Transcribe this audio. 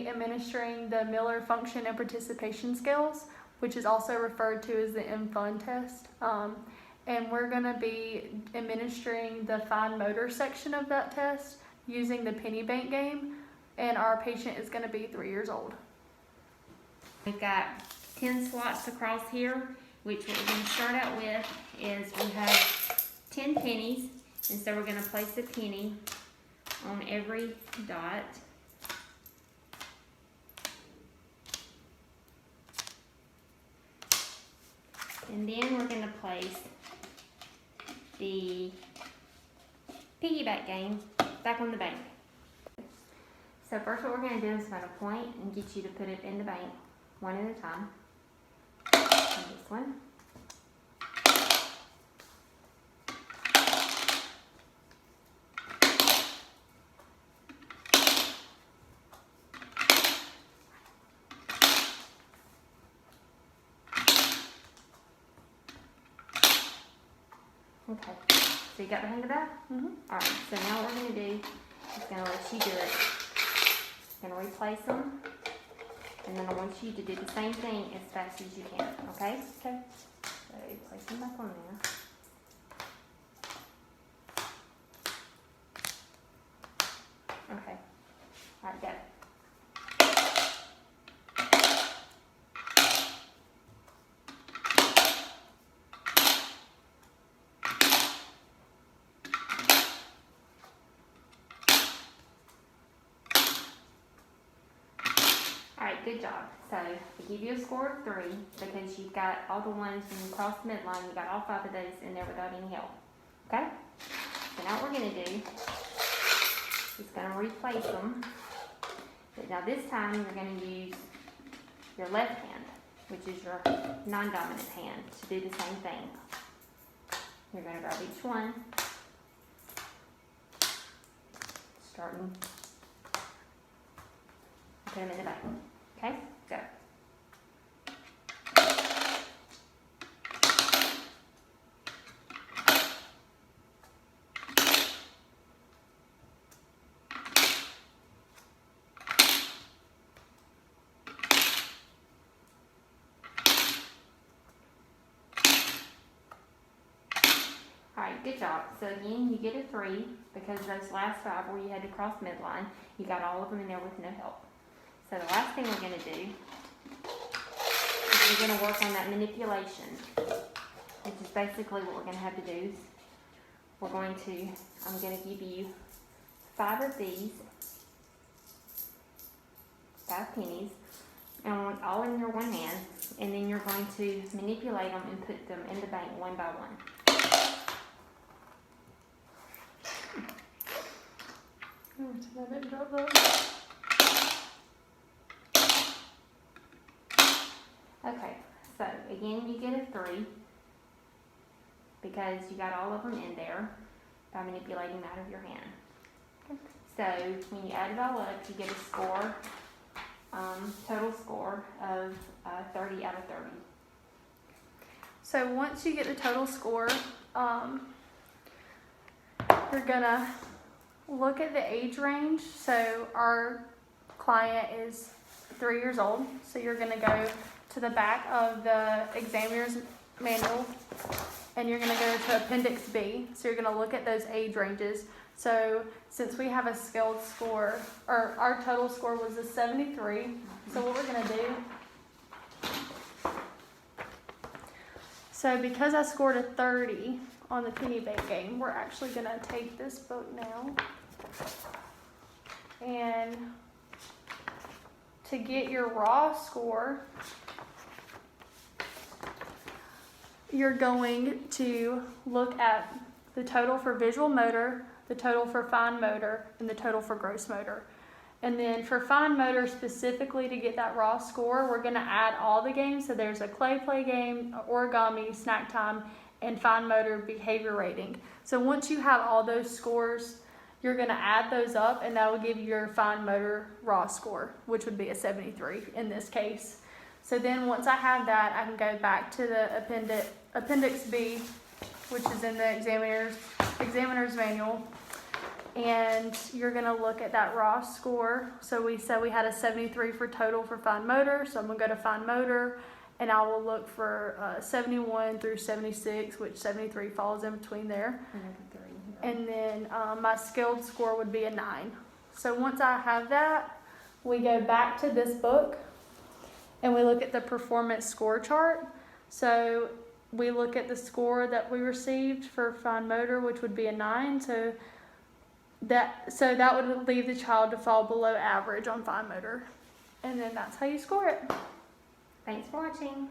be administering the Miller Function and Participation Scales, which is also referred to as the MFUN test. And we're going to be administering the fine motor section of that test using the penny bank game, and our patient is going to be 3 years old. We've got 10 slots across here, which what we're going to start out with is we have 10 pennies, and so we're going to place a penny on every dot. And then we're going to place the piggyback game back on the bank. So first what we're going to do is find a point and get you to put it in the bank one at a time. And this one. Okay, so you got the hang of that? Mm-hmm. Alright, so now what we're going to do is going to let you do it. Going to replace them, and then I want you to do the same thing as fast as you can, okay? Okay. So place them back on there. Okay, alright, go. Alright, good job. So, I give you a score of 3 because you've got all the ones when you cross the midline, you got all 5 of those in there without any help. Okay? So now what we're going to do is going to replace them. But now this time you're going to use your left hand, which is your non-dominant hand, to do the same thing. You're going to grab each one, starting, put them in the back. Okay, go. Alright, good job. So again, you get a 3 because those last 5 where you had to cross midline, you got all of them in there with no help. So the last thing we're going to do is we're going to work on that manipulation, which is basically what we're going to have to do. Is I'm going to give you 5 of these, 5 pennies, and I want all in your one hand, and then you're going to manipulate them and put them in the bank one by one. I didn't drop those. Okay, so again you get a 3 because you got all of them in there by manipulating them out of your hand. Okay. So when you add it all up, you get a score, total score of 30 out of 30. So once you get the total score, you're gonna look at the age range. So our client is 3 years old, so you're gonna go to the back of the examiner's manual and you're going to go to Appendix B. So you're going to look at those age ranges. So since we have a scaled score, or our total score was a 73, so what we're going to do, so because I scored a 30 on the penny bank game, we're actually going to take this book now and to get your raw score, you're going to look at the total for visual motor, the total for fine motor, and the total for gross motor. And then for fine motor specifically, to get that raw score, we're going to add all the games. So there's a clay play game, origami, snack time, and fine motor behavior rating. So once you have all those scores, you're going to add those up, and that will give you your fine motor raw score, which would be a 73 in this case. So then once I have that, I can go back to the Appendix B, which is in the examiner's manual, and you're gonna look at that Ross score. So we said we had a 73 for total for fine motor, so I'm gonna go to fine motor, and I will look for 71 through 76, which 73 falls in between there. And then my skilled score would be a 9. So once I have that, we go back to this book and we look at the performance score chart. So we look at the score that we received for fine motor, which would be a 9. So that would leave the child to fall below average on fine motor. And then that's how you score it. Thanks for watching.